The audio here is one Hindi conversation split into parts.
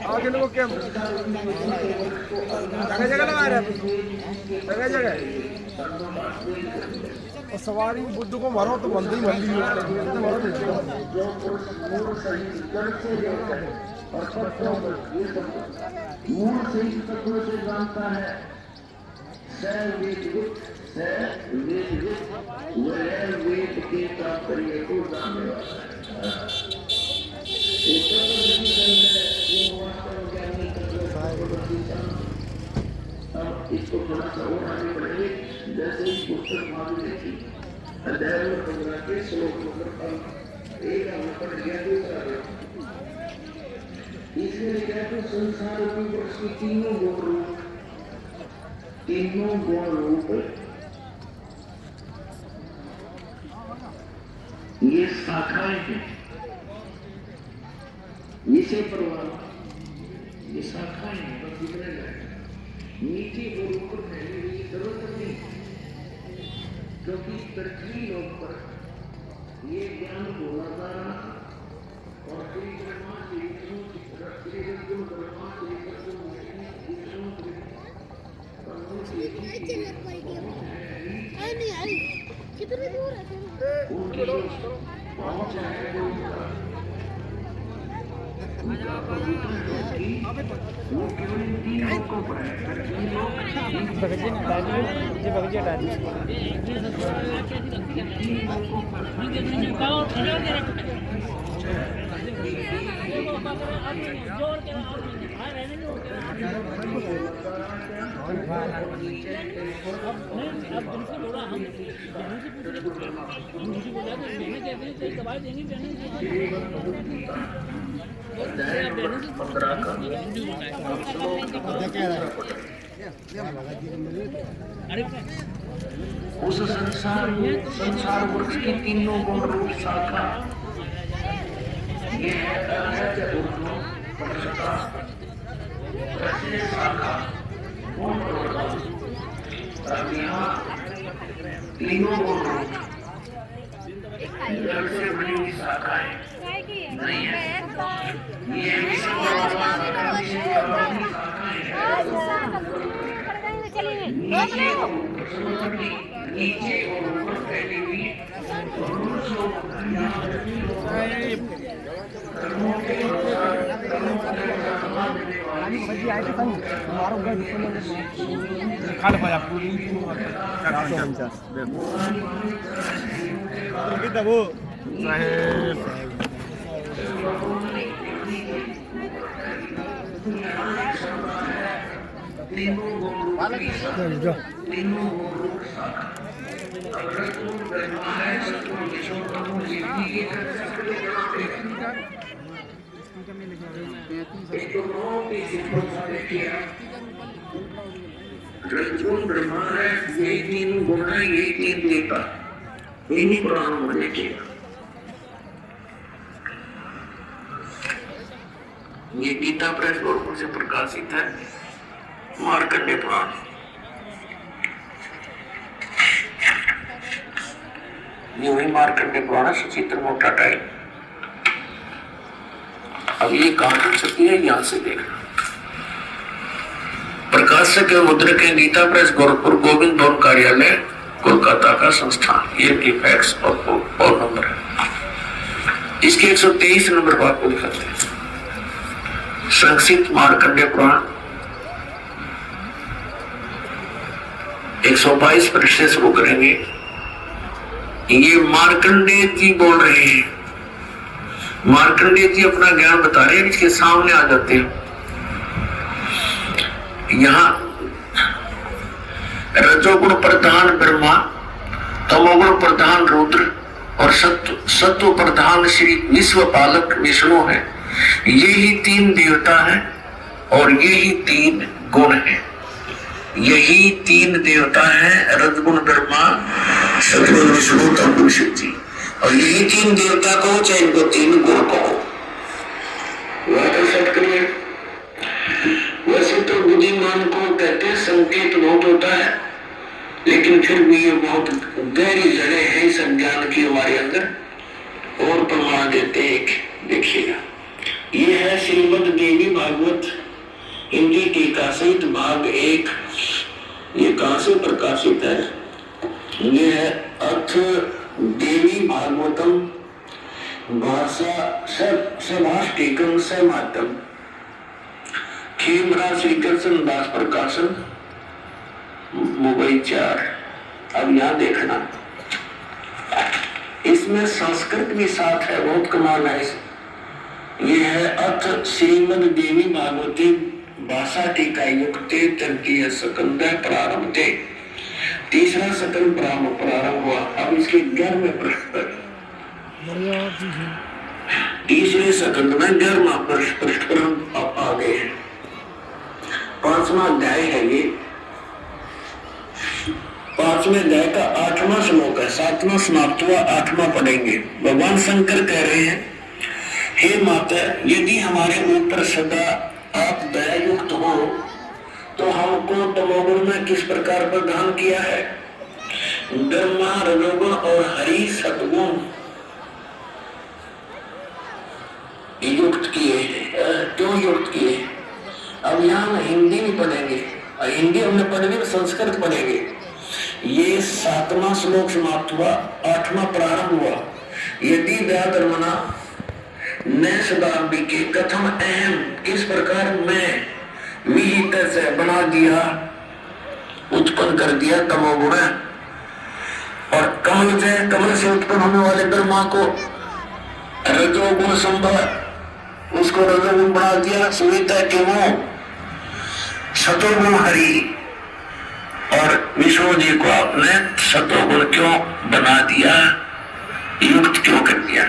आगे लोग क्या जगह जगह लगा रहे हैं, जगह जगह और सवारी बुद्ध को मारो तो बंदी बंदी मारो जानता है वेद के तात्पर्य को जानने वाला अब इसको थोड़ा सा और आगे बढ़ेंगे। जैसे ही पुस्तक मालूम देखी अध्याय नंबर 15 के श्लोक नंबर 1 नंबर दिया दूसरा इसमें क्या है संसार की वृक्ष की तीनों गुण रूप ये शाखाएं हैं, विषय प्रवाह ये शाखाएं हैं, बस इतना जाएगा। नीचे गुरु पर फैली हुई जरूरत नहीं, क्योंकि पृथ्वी लोक पर ये ज्ञान बोला जा रहा और श्री ब्रह्मा श्री विष्णु श्री विष्णु ब्रह्मा श्री विष्णु विष्णु कितनी दूर है? उस संसार वृक्ष की तीनों गुण रूप शाखा ये शाखा तीनों गुण रूप जड़ से बनी हुई शाखाएं नहीं है। ये नीचे और ऊपर फैली हुई खाल पाया पूरी वो रजगुण ब्रह्मा है, यही तीन गुण है, यही तीन देवता, इन्हीं पुराणों में देखिए। ये गीता प्रेस गोरखपुर से प्रकाशित है, मार्कंडेय पुराण। ये वही मार्कंडेय पुराण है, सचित्र मोटा टाइप। अब ये कहां छपी है, यहां से देखना। प्रकाशक एवं मुद्रक है गीता प्रेस गोरखपुर, गोविंद भवन कार्यालय, कोलकाता का संस्थान। ये फैक्स और नंबर है। इसके 123 नंबर पर आपको दिखाते हैं। संक्षिप्त मार्कंडेय पुराण 122 पृष्ठ से शुरू करेंगे। ये मार्कंडेय जी बोल रहे हैं, मार्कंडेय जी अपना ज्ञान बता रहे हैं, इसके सामने आ जाते हैं। यहाँ रजोगुण प्रधान ब्रह्मा, तमोगुण प्रधान रुद्र और सत्व प्रधान श्री विश्वपालक विष्णु है। यही तीन देवता हैं और यही तीन गुण हैं। यही तीन देवता हैं, रजगुण ब्रह्मा, सत्वगुण विष्णु, तमोगुण शिव जी। और यही तीन देवता को, चाहे इनको तीन गुण को वैसे तो बुद्धिमान को कहते हैं संकेत बहुत होता है, लेकिन फिर भी ये बहुत गहरी जड़ें हैं इस अज्ञान की हमारे अंदर। और प्रमाण देते हैं, देखिएगा, ये है श्रीमद् देवी भागवत हिंदी टीका सहित भाग 1। ये कहां से प्रकाशित है? ये है अथ देवी भागवतम भाषा सभाष्टिकम समातम, खेमरा श्री कृष्ण दास प्रकाशन, मुंबई 4। अब यहां देखना, इसमें संस्कृत भी साथ है, बहुत कमाल है। ये है अथ श्रीमद् देवी भागवते भाषा टीका युक्ते तृतीय स्कंध प्रारंभते, तीसरा स्कंध प्रारंभ हुआ। अब इसके 11वें पृष्ठ पर, तीसरे स्कंध में 11वां पृष्ठ पर हम आ गए हैं। 5वां अध्याय है ये, 5वें अध्याय का 8वां श्लोक है। 7वां समाप्त हुआ, 8वां पढ़ेंगे। भगवान शंकर कह रहे हैं, हे माता, यदि हमारे ऊपर सदा आप दया युक्त हो तो हमको तमोगुण में किस प्रकार प्रदान किया है? ब्रह्मा रजोगुण और हरि सतगुण युक्त किए हैं। क्यों युक्त किए? अब यहाँ हम हिंदी भी पढ़ेंगे, और हिंदी हमने पढ़ेंगे, संस्कृत पढ़ेंगे। ये 7वां श्लोक समाप्त हुआ, 8वां प्रारंभ हुआ। यदि व्याधर्मना न सदाम्बिके कथम अहम, किस प्रकार मैं विहित से बना दिया, उत्पन्न कर दिया तमोगुण, और कमल से उत्पन्न होने वाले ब्रह्मा को रजोगुण संभव, उसको रजोगुण बना दिया। सुविधा क्यों? सतोगुण हरि, और विष्णु जी को आपने सतोगुण क्यों बना दिया, युक्त क्यों कर दिया?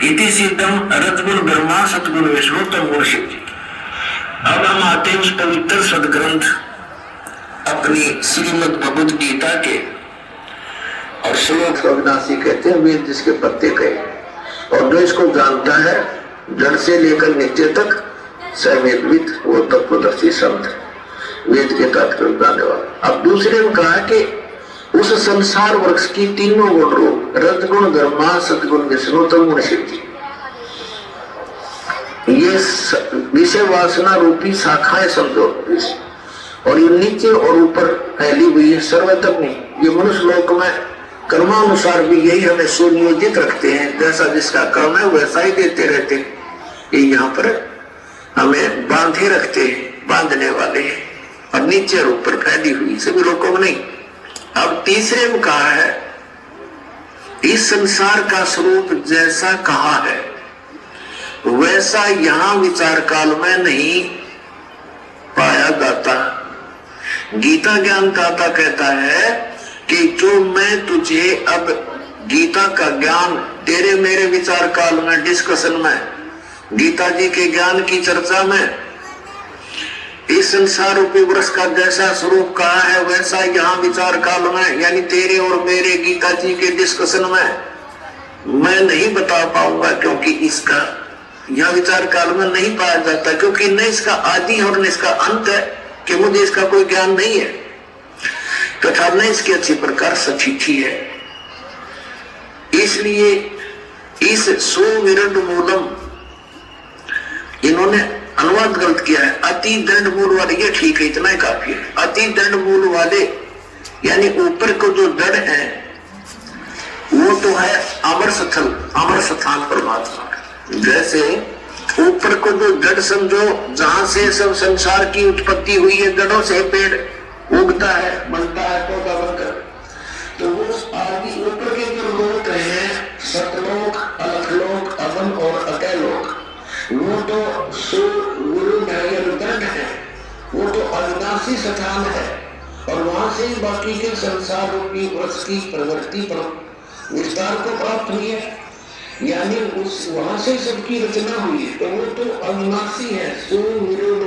इति सिद्धम रजगुण ब्रह्मा सतगुण विष्णु तमगुण शिव जी। अब हम आते हैं उस पवित्र सदग्रंथ अपनी श्रीमद् भगवद गीता के, और श्लोक अविनाशी कहते हैं, वेद जिसके पत्ते कहे, और जो इसको जानता है जड़ से लेकर नित्य तक सवेदविद, वो तत्वदर्शी संत, वेद के तात्पर्य जानने वाला। अब दूसरे में कहा कि उस संसार वृक्ष की तीनों गुण रूप रजगुण ब्रह्मा सतगुण विष्णु तमगुण शिव जी, ये विषय वासना रूपी शाखाएं समझो, और ये नीचे और ऊपर फैली हुई है, सर्वतम नहीं। ये मनुष्य लोक में कर्मानुसार भी यही हमें सुनियोजित रखते हैं, जैसा जिसका कर्म है वैसा ही देते रहते हैं। ये यहाँ पर हमें बांधे रखते हैं, बांधने वाले, और नीचे और ऊपर फैली हुई सभी लोगों में नहीं। अब तीसरे में कहा है, इस संसार का स्वरूप जैसा कहा है वैसा यहाँ विचार काल में नहीं पाया जाता। गीता ज्ञान दाता कहता है कि जो मैं तुझे अब गीता का ज्ञान तेरे मेरे विचार काल में, डिस्कशन में, गीता जी के ज्ञान की चर्चा में, इस संसार रूपी वृक्ष का जैसा स्वरूप कहा है वैसा यहाँ विचार काल में, यानी तेरे और मेरे गीता जी के डिस्कशन में मैं नहीं बता पाऊंगा, क्योंकि इसका यह विचार काल में नहीं पाया जाता, क्योंकि न इसका आदि और न इसका अंत है, कि मुझे इसका कोई ज्ञान नहीं है, तथा न इसकी अच्छी प्रकार सचिथी है। इसलिए इस सुविरड मूलम इन्होंने अनुवाद गलत किया है। अति दंड मूल वाले, ये ठीक है, इतना ही काफी है। अति दंड मूल वाले यानी ऊपर को जो दंड है वो तो है अमर स्थल, अमर स्थान परमात्मा। जैसे ऊपर को जो जड़ समझो, जहां से सब संसार की उत्पत्ति हुई है, जड़ों से पेड़ उगता है, बनता है, पौधा बनकर, तो वो आदि ऊपर के जो लोक हैं, सतलोक, अलखलोक, अवन और अकैलोक, वो तो दंड है, वो तो अविनाशी स्थान है, और वहां से बाकी के संसार रूपी वृक्ष की प्रवृत्ति पर विस्तार को प्राप्त हुई है, यानी उस वहां से सबकी रचना हुई है, तो वो तो अविनाशी है। सुविरूढ़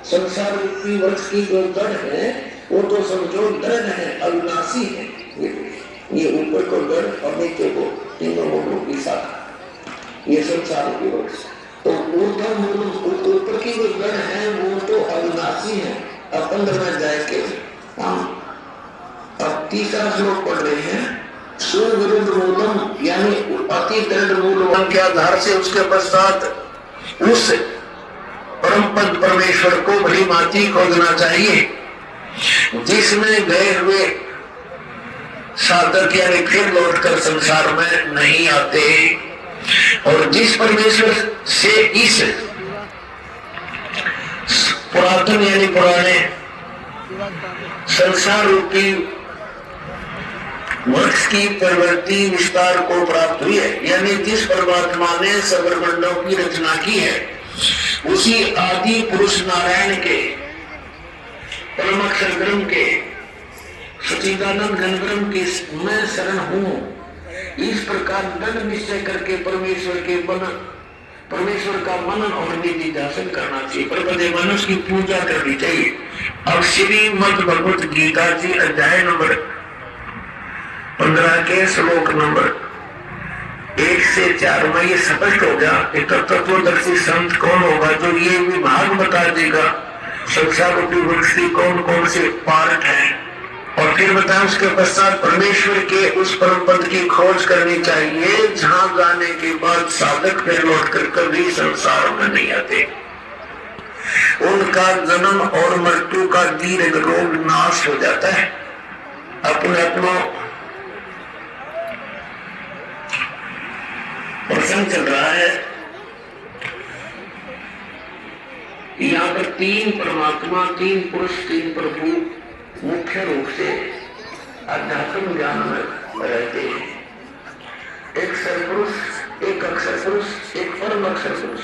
संसार रूपी वृक्ष की जो जड़ है वो तो समझो दृढ़ है, अविनाशी है। ये ऊपर को जड़ और नीचे को तीनों रूपी शाखा, ये संसार रूपी वृक्ष। तो ऊपर की जो जड़ है वो तो अविनाशी है, अपंग में जाए के हम तीसरा श्लोक पढ़ रहे हैं। सुविरुद्ध मूलम यानी अति दृढ़ मूल के आधार से उसके पश्चात उस परम पद परमेश्वर को भली भांति खोजना चाहिए, जिसमें गए हुए साधक यानी फिर लौटकर संसार में नहीं आते, और जिस परमेश्वर से इस पुरातन यानी पुराने संसार रूपी वृक्ष की प्रवृत्ति विस्तार को प्राप्त हुई है, यानी जिस परमात्मा ने सब्रह्मंडों की रचना की है, उसी आदि पुरुष नारायण के परम अक्षर ब्रह्म के सच्चिदानंद घन ब्रह्म की मैं शरण हूं, इस प्रकार दृढ़ निश्चय करके परमेश्वर का मनन और निधि दर्शन करना चाहिए, प्रपदे मनुष्य की पूजा करनी चाहिए। अब श्रीमद् भगवत गीता जी अध्याय नंबर 15 के श्लोक नंबर 1 से 4 में ये स्पष्ट हो गया कि तत्वदर्शी संत कौन होगा जो ये विभाग बता देगा संसार रूपी वृक्ष की कौन कौन से पार्ट है, और फिर बताया उसके पश्चात परमेश्वर के उस परम पद की खोज करनी चाहिए, जहां जाने के बाद साधक फिर लौटकर कभी संसार में नहीं आते। उनका जन्म और मृत्यु का दीर्घ रोग नाश हो जाता है। अपने अपनों प्रसंग चल रहा है। यहाँ पर 3 परमात्मा, 3 पुरुष, 3 प्रभु मुख्य रूप से अध्यात्म ज्ञान में रहते हैं। एक सरपुरुष, एक अक्षर पुरुष, एक परम अक्षर पुरुष।